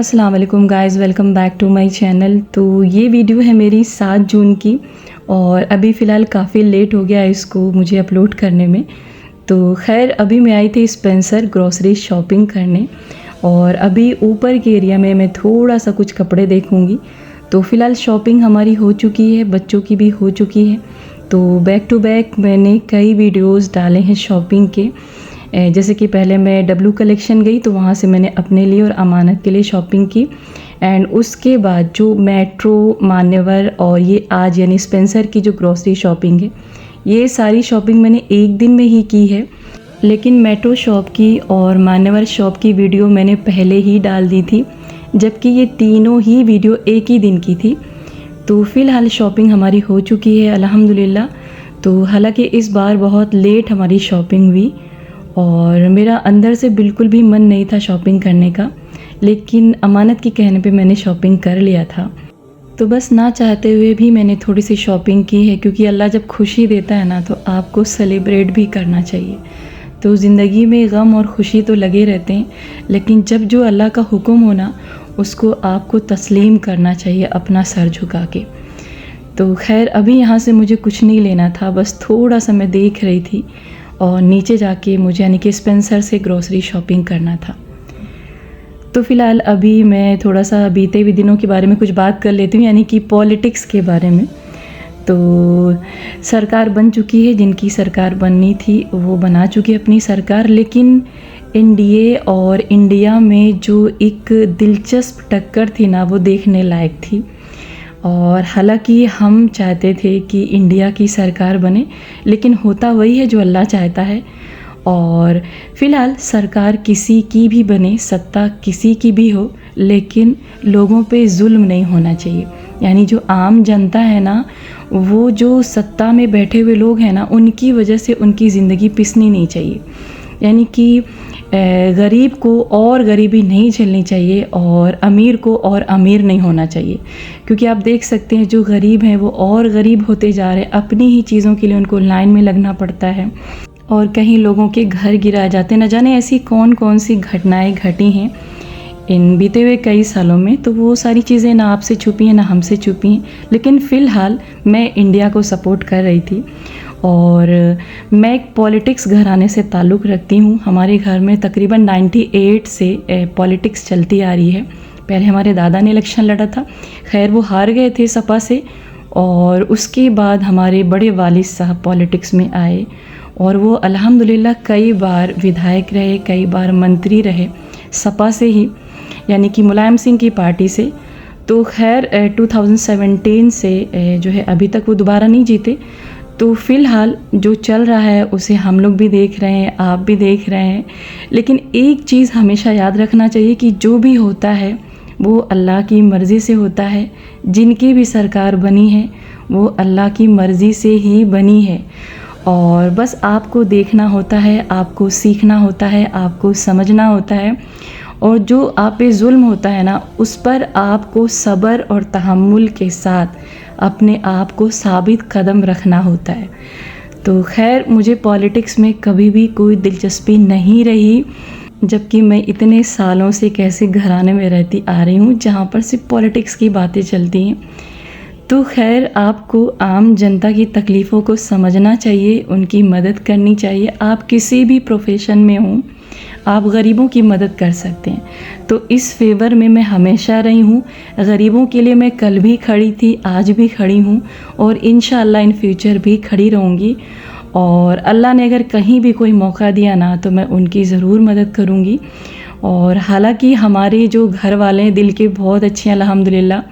अस्सलाम वालेकुम guys, welcome back to my channel. तो ये वीडियो है मेरी 7 जून की और अभी फ़िलहाल काफ़ी लेट हो गया है इसको मुझे अपलोड करने में। तो खैर अभी मैं आई थी स्पेंसर ग्रॉसरी शॉपिंग करने और अभी ऊपर के एरिया में मैं थोड़ा सा कुछ कपड़े देखूँगी। तो फ़िलहाल शॉपिंग हमारी हो चुकी है, बच्चों की भी हो चुकी है। तो बैक टू बैक मैंने कई वीडियोज़ डाले हैं शॉपिंग के। जैसे कि पहले मैं डब्लू कलेक्शन गई तो वहाँ से मैंने अपने लिए और अमानत के लिए शॉपिंग की। एंड उसके बाद जो मेट्रो, मान्यवर और ये आज यानी स्पेंसर की जो ग्रॉसरी शॉपिंग है, ये सारी शॉपिंग मैंने एक दिन में ही की है। लेकिन मेट्रो शॉप की और मान्यवर शॉप की वीडियो मैंने पहले ही डाल दी थी, जबकि ये तीनों ही वीडियो एक ही दिन की थी। तो फ़िलहाल शॉपिंग हमारी हो चुकी है अल्हम्दुलिल्लाह। तो हालांकि इस बार बहुत लेट हमारी शॉपिंग हुई और मेरा अंदर से बिल्कुल भी मन नहीं था शॉपिंग करने का, लेकिन अमानत के कहने पे मैंने शॉपिंग कर लिया था। तो बस ना चाहते हुए भी मैंने थोड़ी सी शॉपिंग की है, क्योंकि अल्लाह जब खुशी देता है ना तो आपको सेलिब्रेट भी करना चाहिए। तो ज़िंदगी में गम और खुशी तो लगे रहते हैं, लेकिन जब जो अल्लाह का हुक्म हो ना उसको आपको तस्लीम करना चाहिए अपना सर झुका के। तो खैर अभी यहाँ से मुझे कुछ नहीं लेना था, बस थोड़ा सा मैं देख रही थी और नीचे जाके मुझे यानी कि स्पेंसर से ग्रॉसरी शॉपिंग करना था। तो फ़िलहाल अभी मैं थोड़ा सा बीते हुए दिनों के बारे में कुछ बात कर लेती हूँ, यानी कि पॉलिटिक्स के बारे में। तो सरकार बन चुकी है, जिनकी सरकार बननी थी वो बना चुकी है अपनी सरकार, लेकिन एनडीए और इंडिया में जो एक दिलचस्प टक्कर थी ना वो देखने लायक थी। और हालांकि हम चाहते थे कि इंडिया की सरकार बने, लेकिन होता वही है जो अल्लाह चाहता है। और फ़िलहाल सरकार किसी की भी बने, सत्ता किसी की भी हो, लेकिन लोगों पे जुल्म नहीं होना चाहिए। यानी जो आम जनता है ना, वो जो सत्ता में बैठे हुए लोग हैं ना, उनकी वजह से उनकी ज़िंदगी पिसनी नहीं चाहिए। यानी कि गरीब को और गरीबी नहीं झेलनी चाहिए और अमीर को और अमीर नहीं होना चाहिए। क्योंकि आप देख सकते हैं जो गरीब हैं वो और गरीब होते जा रहे हैं, अपनी ही चीज़ों के लिए उनको लाइन में लगना पड़ता है और कहीं लोगों के घर गिराए जाते हैं। न जाने ऐसी कौन कौन सी घटनाएं घटी हैं इन बीते हुए कई सालों में। तो वो सारी चीज़ें ना आपसे छुपी हैं ना हमसे छुपी हैं, लेकिन फ़िलहाल मैं इंडिया को सपोर्ट कर रही थी। और मैं एक पॉलिटिक्स घराने से ताल्लुक़ रखती हूँ। हमारे घर में तकरीबन 98 से पॉलिटिक्स चलती आ रही है। पहले हमारे दादा ने इलेक्शन लड़ा था, खैर वो हार गए थे सपा से, और उसके बाद हमारे बड़े वालिद साहब पॉलिटिक्स में आए और वो अल्हम्दुलिल्लाह कई बार विधायक रहे, कई बार मंत्री रहे सपा से ही, यानी कि मुलायम सिंह की पार्टी से। तो खैर 2017 से जो है अभी तक वो दोबारा नहीं जीते। तो फ़िलहाल जो चल रहा है उसे हम लोग भी देख रहे हैं, आप भी देख रहे हैं। लेकिन एक चीज़ हमेशा याद रखना चाहिए कि जो भी होता है वो अल्लाह की मर्ज़ी से होता है। जिनकी भी सरकार बनी है वो अल्लाह की मर्ज़ी से ही बनी है, और बस आपको देखना होता है, आपको सीखना होता है, आपको समझना होता है। और जो आप पे जुल्म होता है ना, उस पर आपको सब्र और तहम्मुल के साथ अपने आप को साबित कदम रखना होता है। तो खैर मुझे पॉलिटिक्स में कभी भी कोई दिलचस्पी नहीं रही, जबकि मैं इतने सालों से एक ऐसे घराने में रहती आ रही हूँ जहाँ पर सिर्फ पॉलिटिक्स की बातें चलती हैं। तो खैर आपको आम जनता की तकलीफ़ों को समझना चाहिए, उनकी मदद करनी चाहिए। आप किसी भी प्रोफेशन में हों, आप गरीबों की मदद कर सकते हैं। तो इस फेवर में मैं हमेशा रही हूँ। गरीबों के लिए मैं कल भी खड़ी थी, आज भी खड़ी हूँ और इंशाअल्लाह इन फ्यूचर भी खड़ी रहूँगी। और अल्लाह ने अगर कहीं भी कोई मौका दिया ना तो मैं उनकी ज़रूर मदद करूँगी। और हालांकि हमारे जो घर वाले हैं दिल के बहुत अच्छे हैं अल्हम्दुलिल्लाह।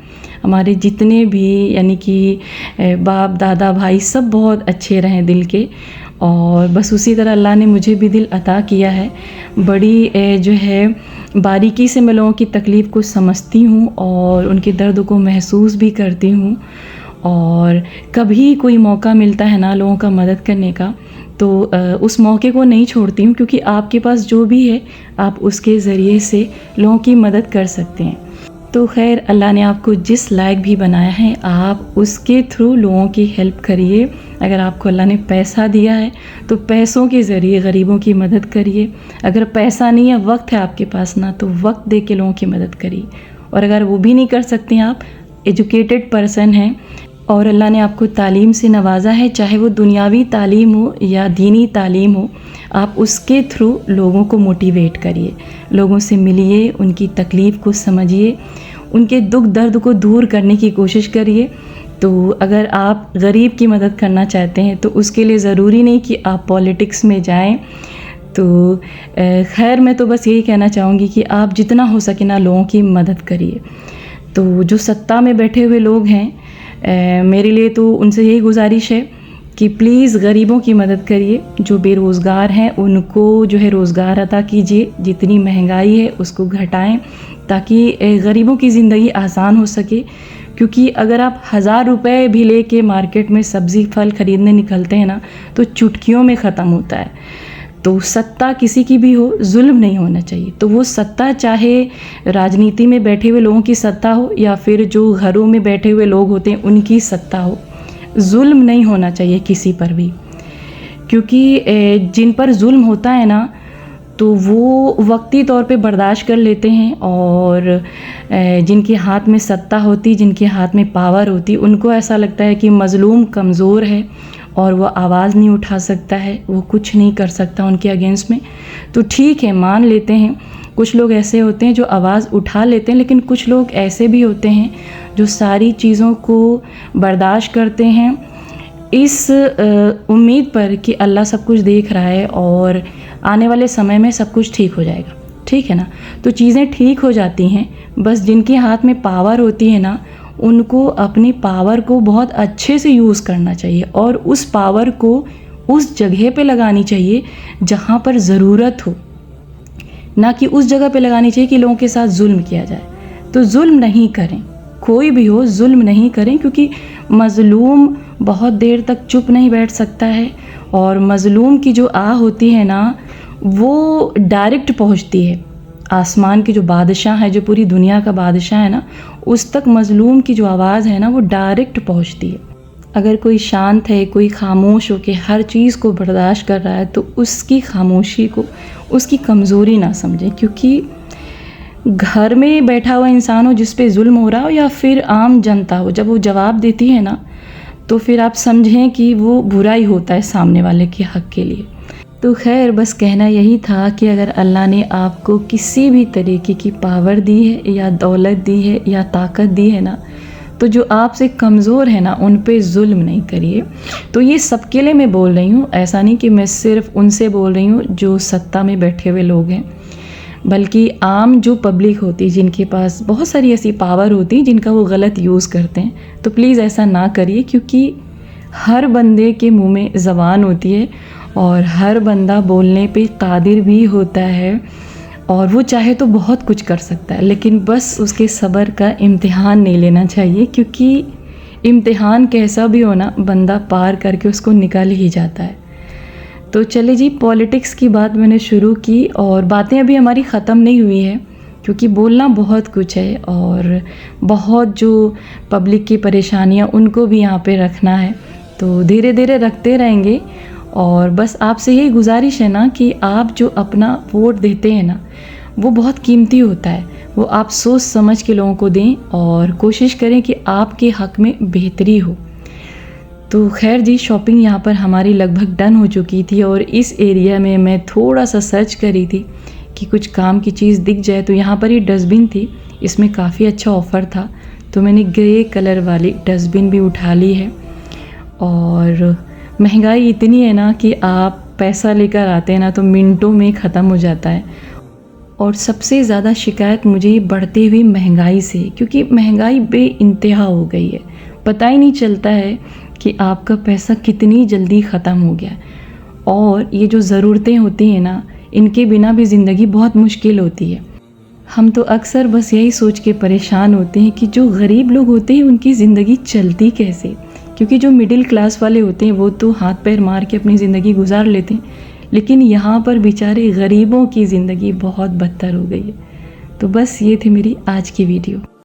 हमारे जितने भी यानी कि बाप दादा भाई सब बहुत अच्छे रहे दिल के, और बस उसी तरह अल्लाह ने मुझे भी दिल अता किया है। बड़ी जो है बारीकी से मैं लोगों की तकलीफ़ को समझती हूँ और उनके दर्द को महसूस भी करती हूँ। और कभी कोई मौका मिलता है ना लोगों का मदद करने का, तो उस मौके को नहीं छोड़ती हूँ, क्योंकि आपके पास जो भी है आप उसके ज़रिए से लोगों की मदद कर सकते हैं। तो खैर अल्लाह ने आपको जिस लायक भी बनाया है आप उसके थ्रू लोगों की हेल्प करिए, अगर आपको अल्लाह ने पैसा दिया है तो पैसों के ज़रिए गरीबों की मदद करिए। अगर पैसा नहीं है, वक्त है आपके पास ना, तो वक्त दे के लोगों की मदद करिए। और अगर वो भी नहीं कर सकते, आप एजुकेटेड पर्सन हैं और अल्लाह ने आपको तालीम से नवाजा है, चाहे वो दुनियावी तालीम हो या दीनी तालीम हो, आप उसके थ्रू लोगों को मोटिवेट करिए, लोगों से मिलिए, उनकी तकलीफ़ को समझिए, उनके दुख दर्द को दूर करने की कोशिश करिए। तो अगर आप गरीब की मदद करना चाहते हैं तो उसके लिए ज़रूरी नहीं कि आप पॉलिटिक्स में जाएं। तो खैर, मैं तो बस यही कहना चाहूँगी कि आप जितना हो सके ना लोगों की मदद करिए। तो जो सत्ता में बैठे हुए लोग हैं, मेरे लिए तो उनसे यही गुजारिश है कि प्लीज़ गरीबों की मदद करिए। जो बेरोज़गार हैं उनको जो है रोज़गार अता कीजिए, जितनी महंगाई है उसको घटाएं ताकि गरीबों की ज़िंदगी आसान हो सके। क्योंकि अगर आप 1000 रुपये भी लेके मार्केट में सब्ज़ी फल ख़रीदने निकलते हैं ना, तो चुटकियों में ख़त्म होता है। तो सत्ता किसी की भी हो, जुल्म नहीं होना चाहिए। तो वो सत्ता चाहे राजनीति में बैठे हुए लोगों की सत्ता हो या फिर जो घरों में बैठे हुए लोग होते हैं उनकी सत्ता हो, जुल्म नहीं होना चाहिए किसी पर भी। क्योंकि जिन पर जुल्म होता है ना, तो वो वक्ती तौर पे बर्दाश्त कर लेते हैं, और जिनके हाथ में सत्ता होती, जिनके हाथ में पावर होती, उनको ऐसा लगता है कि मज़लूम कमज़ोर है और वो आवाज़ नहीं उठा सकता है, वो कुछ नहीं कर सकता उनके अगेंस्ट में। तो ठीक है, मान लेते हैं कुछ लोग ऐसे होते हैं जो आवाज़ उठा लेते हैं, लेकिन कुछ लोग ऐसे भी होते हैं जो सारी चीज़ों को बर्दाश्त करते हैं इस उम्मीद पर कि अल्लाह सब कुछ देख रहा है और आने वाले समय में सब कुछ ठीक हो जाएगा। ठीक है ना? तो चीज़ें ठीक हो जाती हैं, बस जिनके हाथ में पावर होती है ना, उनको अपनी पावर को बहुत अच्छे से यूज़ करना चाहिए और उस पावर को उस जगह पे लगानी चाहिए जहाँ पर ज़रूरत हो, ना कि उस जगह पे लगानी चाहिए कि लोगों के साथ जुल्म किया जाए। तो जुल्म नहीं करें, कोई भी हो जुल्म नहीं करें, क्योंकि मज़लूम बहुत देर तक चुप नहीं बैठ सकता है और मज़लूम की जो आह होती है ना, वो डायरेक्ट पहुँचती है। आसमान के जो बादशाह है, जो पूरी दुनिया का बादशाह है ना, उस तक मज़लूम की जो आवाज़ है ना, वो डायरेक्ट पहुँचती है। अगर कोई शांत है, कोई खामोश होकर हर चीज़ को बर्दाश्त कर रहा है, तो उसकी खामोशी को उसकी कमज़ोरी ना समझें। क्योंकि घर में बैठा हुआ इंसान हो जिस पे जुल्म हो रहा हो या फिर आम जनता हो, जब वो जवाब देती है ना, तो फिर आप समझें कि वो बुरा ही होता है सामने वाले के हक़ के लिए। तो खैर, बस कहना यही था कि अगर अल्लाह ने आपको किसी भी तरीके की पावर दी है या दौलत दी है या ताकत दी है ना, तो जो आपसे कमज़ोर है ना, उन पे जुल्म नहीं करिए। तो ये सबके लिए मैं बोल रही हूँ, ऐसा नहीं कि मैं सिर्फ उनसे बोल रही हूँ जो सत्ता में बैठे हुए लोग हैं, बल्कि आम जो पब्लिक होती है, जिनके पास बहुत सारी ऐसी पावर होती है जिनका वो गलत यूज़ करते हैं, तो प्लीज़ ऐसा ना करिए। क्योंकि हर बंदे के मुंह में ज़बान होती है और हर बंदा बोलने पे कादिर भी होता है और वो चाहे तो बहुत कुछ कर सकता है, लेकिन बस उसके सब्र का इम्तिहान नहीं लेना चाहिए। क्योंकि इम्तिहान कैसा भी हो ना, बंदा पार करके उसको निकल ही जाता है। तो चले जी, पॉलिटिक्स की बात मैंने शुरू की और बातें अभी हमारी ख़त्म नहीं हुई है, क्योंकि बोलना बहुत कुछ है और बहुत जो पब्लिक की परेशानियां उनको भी यहाँ पे रखना है। तो धीरे धीरे रखते रहेंगे और बस आपसे यही गुजारिश है ना कि आप जो अपना वोट देते हैं ना, वो बहुत कीमती होता है। वो आप सोच समझ के लोगों को दें और कोशिश करें कि आपके हक़ में बेहतरी हो। तो खैर जी, शॉपिंग यहाँ पर हमारी लगभग डन हो चुकी थी और इस एरिया में मैं थोड़ा सा सर्च करी थी कि कुछ काम की चीज़ दिख जाए। तो यहाँ पर ये डस्टबिन थी, इसमें काफ़ी अच्छा ऑफ़र था, तो मैंने ग्रे कलर वाली डस्टबिन भी उठा ली है। और महंगाई इतनी है ना कि आप पैसा लेकर आते हैं ना तो मिनटों में ख़त्म हो जाता है। और सबसे ज़्यादा शिकायत मुझे बढ़ती हुई महंगाई से, क्योंकि महंगाई बेइंतहा हो गई है। पता ही नहीं चलता है कि आपका पैसा कितनी जल्दी ख़त्म हो गया। और ये जो ज़रूरतें होती हैं ना, इनके बिना भी ज़िंदगी बहुत मुश्किल होती है। हम तो अक्सर बस यही सोच के परेशान होते हैं कि जो गरीब लोग होते हैं उनकी ज़िंदगी चलती कैसे। क्योंकि जो मिडिल क्लास वाले होते हैं वो तो हाथ पैर मार के अपनी ज़िंदगी गुजार लेते हैं, लेकिन यहाँ पर बेचारे गरीबों की ज़िंदगी बहुत बदतर हो गई है। तो बस ये थी मेरी आज की वीडियो।